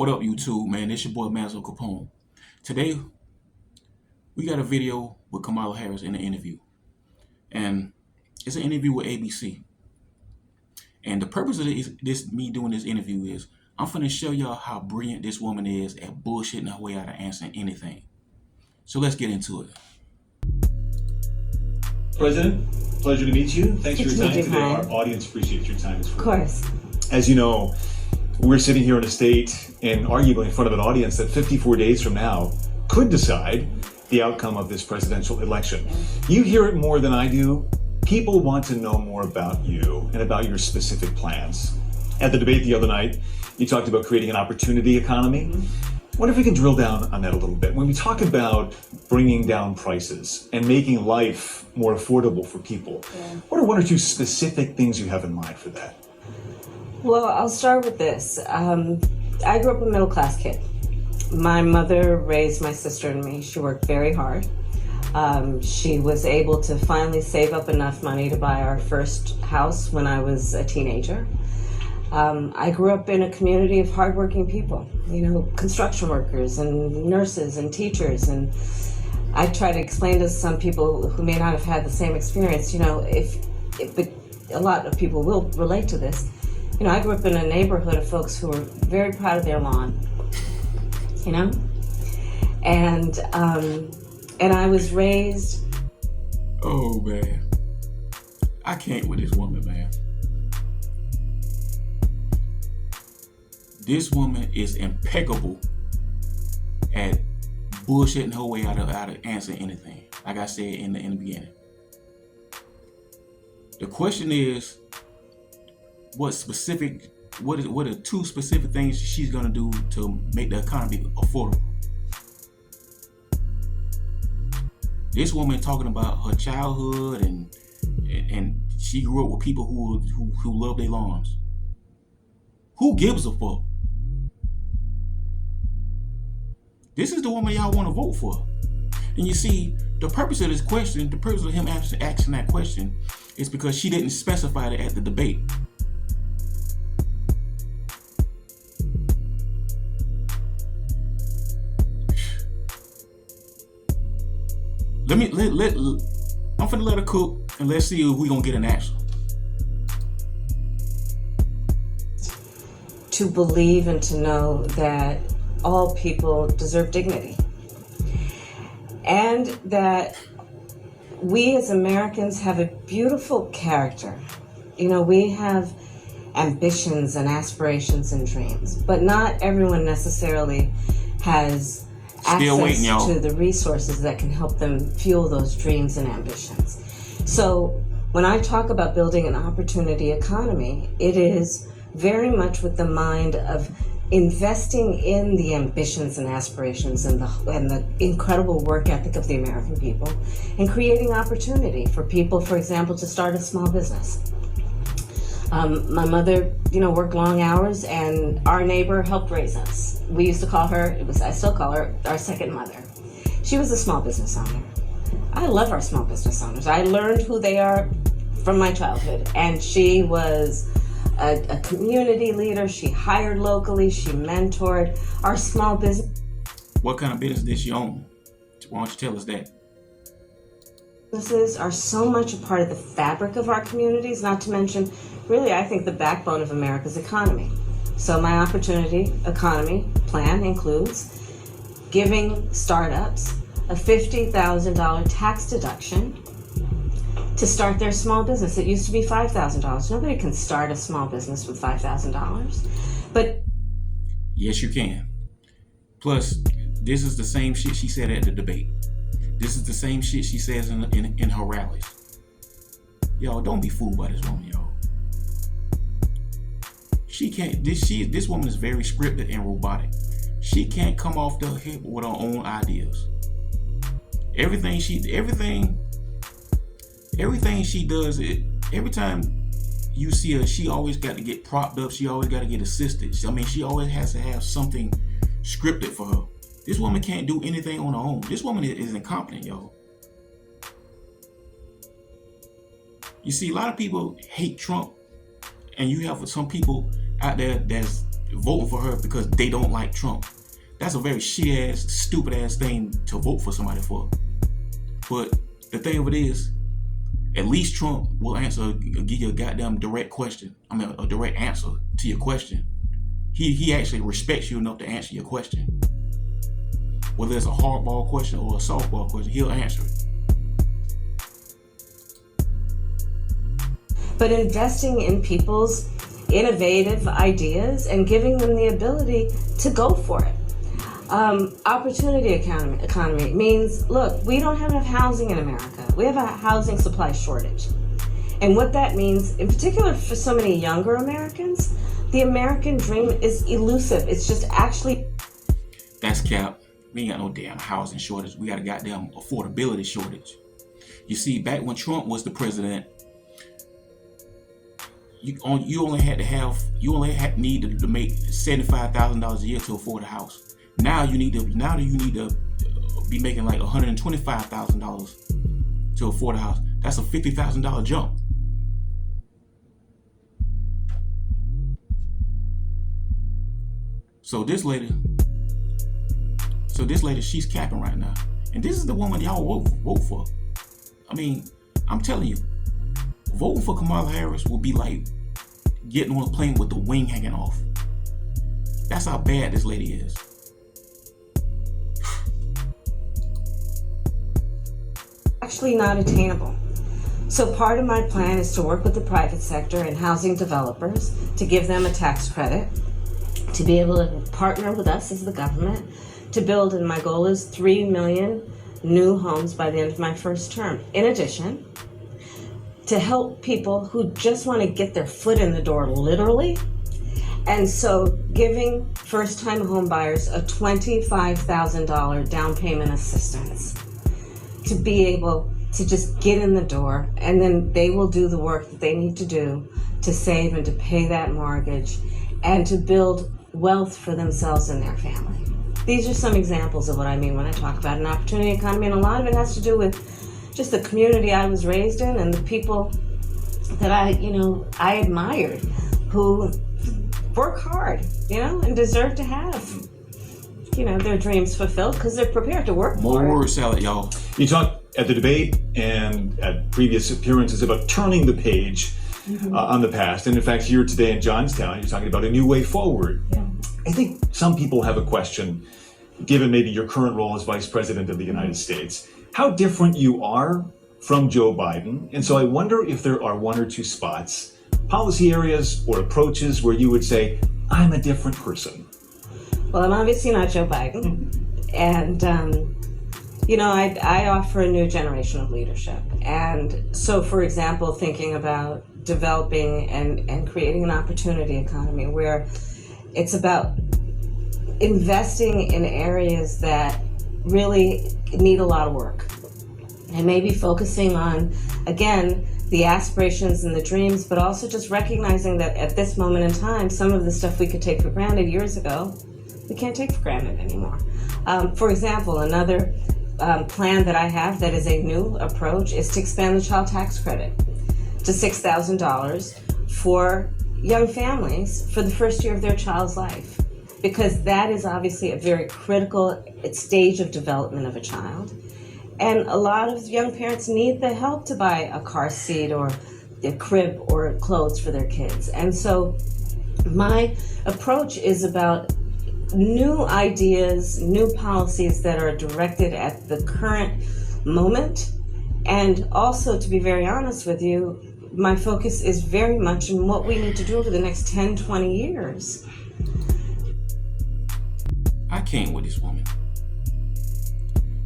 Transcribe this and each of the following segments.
What up, YouTube, man? It's your boy, Mazzo Capone. Today, we got a video with Kamala Harris in an interview. And it's an interview with ABC. And the purpose of me doing this interview is I'm finna show y'all how brilliant this woman is at bullshitting her way out of answering anything. So let's get into it. President, pleasure to meet you. Thanks for your time today. Our audience appreciates your time as well. Of course. As you know, we're sitting here in a state and arguably in front of an audience that 54 days from now could decide the outcome of this presidential election. You hear it more than I do. People want to know more about you and about your specific plans. At the debate the other night, you talked about creating an opportunity economy. I wonder if we can drill down on that a little bit. When we talk about bringing down prices and making life more affordable for people, what are one or two specific things you have in mind for that? Well, I'll start with this. I grew up a middle-class kid. My mother raised my sister and me. She worked very hard. She was able to finally save up enough money to buy our first house when I was a teenager. I grew up in a community of hardworking people, construction workers and nurses and teachers. And I try to explain to some people who may not have had the same experience, but a lot of people will relate to this. I grew up in a neighborhood of folks who were very proud of their lawn, and I was raised. Oh, man. I can't with this woman, man. This woman is impeccable at bullshitting her way out of answering anything. Like I said in the beginning. The question is, what are two specific things she's gonna do to make the economy affordable? This woman talking about her childhood and she grew up with people who love their lawns. Who gives a fuck? This is the woman y'all want to vote for. And you see, the purpose of this question, the purpose of him asking that question is because she didn't specify it at the debate. I'm finna let her cook and let's see if we gonna get an answer. To believe and to know that all people deserve dignity. And that we as Americans have a beautiful character. We have ambitions and aspirations and dreams, but not everyone necessarily has access to the resources that can help them fuel those dreams and ambitions. So when I talk about building an opportunity economy, it is very much with the mind of investing in the ambitions and aspirations and the incredible work ethic of the American people, and creating opportunity for people, for example, to start a small business. My mother, worked long hours, and our neighbor helped raise us. We used to call her, I still call her, our second mother. She was a small business owner. I love our small business owners. I learned who they are from my childhood, and she was a community leader. She hired locally. She mentored our small business. What kind of business did she own? Why don't you tell us that? Businesses are so much a part of the fabric of our communities, not to mention, really, I think, the backbone of America's economy. So my opportunity economy plan includes giving startups a $50,000 tax deduction to start their small business. It used to be $5,000. Nobody can start a small business with $5,000. But yes, you can. Plus, this is the same shit she said at the debate. This is the same shit she says in her rallies. Y'all, don't be fooled by this woman, y'all. She can't. This woman is very scripted and robotic. She can't come off the hip with her own ideas. Everything she does, every time you see her, she always got to get propped up. She always got to get assisted. She always has to have something scripted for her. This woman can't do anything on her own. This woman is incompetent, y'all. You see, a lot of people hate Trump, and you have some people out there that's voting for her because they don't like Trump. That's a very shit-ass, stupid-ass thing to vote for somebody for. But the thing of it is, at least Trump will give you a goddamn direct question. I mean, a direct answer to your question. He actually respects you enough to answer your question. Whether it's a hardball question or a softball question, he'll answer it. But investing in people's innovative ideas and giving them the ability to go for it. Opportunity economy means, look, we don't have enough housing in America. We have a housing supply shortage. And what that means, in particular for so many younger Americans, the American dream is elusive. It's just actually... That's cap. We ain't got no damn housing shortage. We got a goddamn affordability shortage. You see, back when Trump was the president, you only needed to make $75,000 a year to afford a house. Now you need to be making like $125,000 to afford a house. That's a $50,000 jump. So this lady, she's capping right now, and this is the woman y'all vote for. I mean, I'm telling you, voting for Kamala Harris will be like getting on a plane with the wing hanging off. That's how bad this lady is. Actually not attainable. So part of my plan is to work with the private sector and housing developers to give them a tax credit, to be able to partner with us as the government to build, and my goal is 3 million new homes by the end of my first term. In addition, to help people who just want to get their foot in the door, literally. And so giving first-time home buyers a $25,000 down payment assistance to be able to just get in the door, and then they will do the work that they need to do to save and to pay that mortgage and to build wealth for themselves and their family. These are some examples of what I mean when I talk about an opportunity economy, and a lot of it has to do with just the community I was raised in and the people that I admired, who work hard, and deserve to have, their dreams fulfilled because they're prepared to work More for it. word salad, y'all. You talked at the debate and at previous appearances about turning the page on the past. And in fact, here today in Johnstown, you're talking about a new way forward. Yeah. I think some people have a question, given maybe your current role as Vice President of the United States, how different you are from Joe Biden. And so I wonder if there are one or two spots, policy areas or approaches where you would say, I'm a different person. Well, I'm obviously not Joe Biden. And, I offer a new generation of leadership. And so, for example, thinking about developing and creating an opportunity economy where it's about investing in areas that really need a lot of work. And maybe focusing on, again, the aspirations and the dreams, but also just recognizing that at this moment in time, some of the stuff we could take for granted years ago, we can't take for granted anymore. For example, another plan that I have that is a new approach is to expand the child tax credit to $6,000 for young families for the first year of their child's life, because that is obviously a very critical stage of development of a child. And a lot of young parents need the help to buy a car seat or a crib or clothes for their kids. And so my approach is about new ideas, new policies that are directed at the current moment. And also, to be very honest with you, my focus is very much on what we need to do over the next 10, 20 years. I came with this woman.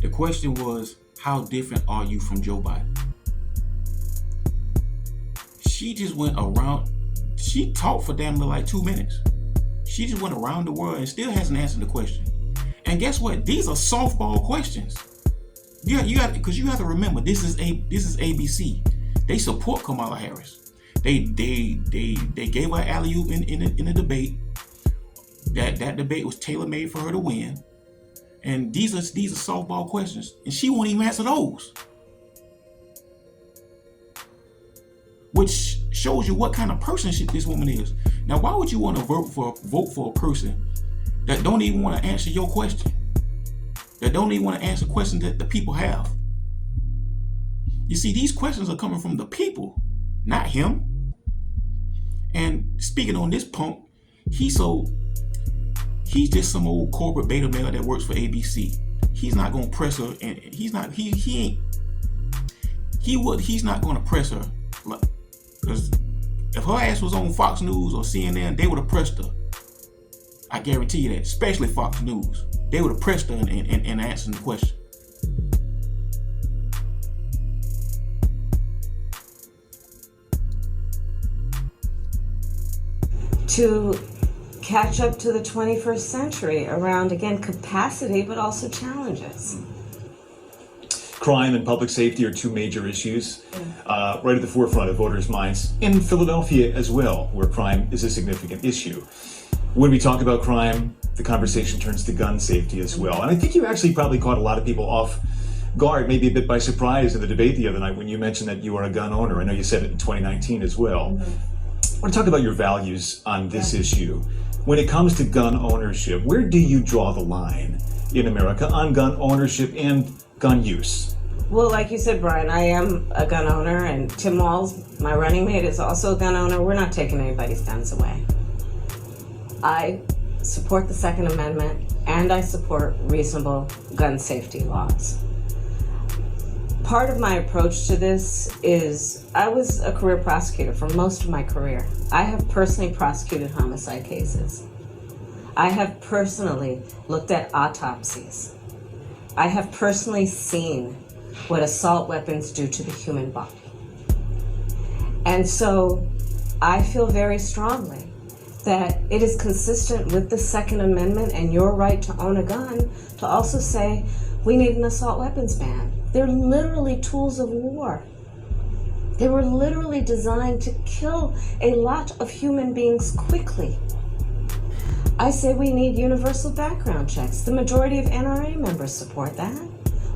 The question was, how different are you from Joe Biden? She just went around, she talked for damn near like 2 minutes. She just went around the world and still hasn't answered the question. And guess what? These are softball questions. You got, because you have to remember, this is ABC. They support Kamala Harris. They gave her alley-oop in a debate. That debate was tailor-made for her to win. And these are softball questions, and she won't even answer those. Which shows you what kind of person this woman is. Now, why would you want to vote for a person that don't even want to answer your question? That don't even want to answer questions that the people have? You see, these questions are coming from the people, not him. And speaking on this punk, he's just some old corporate beta male that works for ABC. He's not gonna press her, and he's not gonna press her, because if her ass was on Fox News or CNN, they would have pressed her. I guarantee you that, especially Fox News. They would have pressed her and answered the question. To catch up to the 21st century around, again, capacity, but also challenges. Crime and public safety are two major issues right at the forefront of voters' minds. In Philadelphia as well, where crime is a significant issue. When we talk about crime, the conversation turns to gun safety as well. And I think you actually probably caught a lot of people off guard, maybe a bit by surprise in the debate the other night when you mentioned that you are a gun owner. I know you said it in 2019 as well. I want to talk about your values on this issue. When it comes to gun ownership, where do you draw the line in America on gun ownership and gun use? Well, like you said, Brian, I am a gun owner, and Tim Walz, my running mate, is also a gun owner. We're not taking anybody's guns away. I support the Second Amendment, and I support reasonable gun safety laws. Part of my approach to this is I was a career prosecutor for most of my career. I have personally prosecuted homicide cases. I have personally looked at autopsies. I have personally seen what assault weapons do to the human body. And so I feel very strongly that it is consistent with the Second Amendment and your right to own a gun to also say we need an assault weapons ban. They're literally tools of war. They were literally designed to kill a lot of human beings quickly. I say we need universal background checks. The majority of NRA members support that.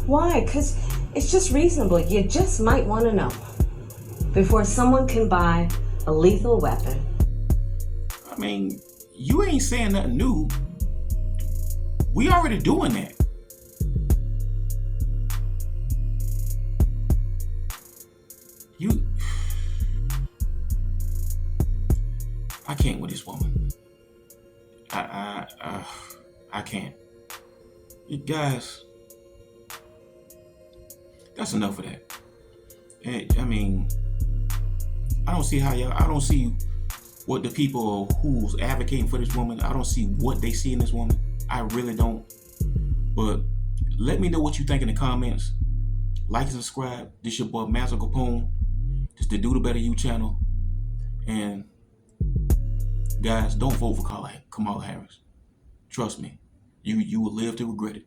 Why? Because it's just reasonable. You just might want to know before someone can buy a lethal weapon. I mean, you ain't saying nothing new. We already doing that. I can't with this woman. I can't. You guys, that's enough of that. I mean, I don't see what the people who's advocating for this woman, I don't see what they see in this woman. I really don't. But let me know what you think in the comments. Like and subscribe. This your boy Master Capone. This the Do the Better You channel. And guys, don't vote for Kamala Harris. Trust me. You will live to regret it.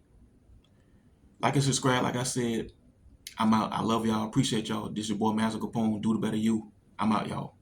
Like and subscribe. Like I said, I'm out. I love y'all. Appreciate y'all. This your boy Master Capone. Do the Better You. I'm out, y'all.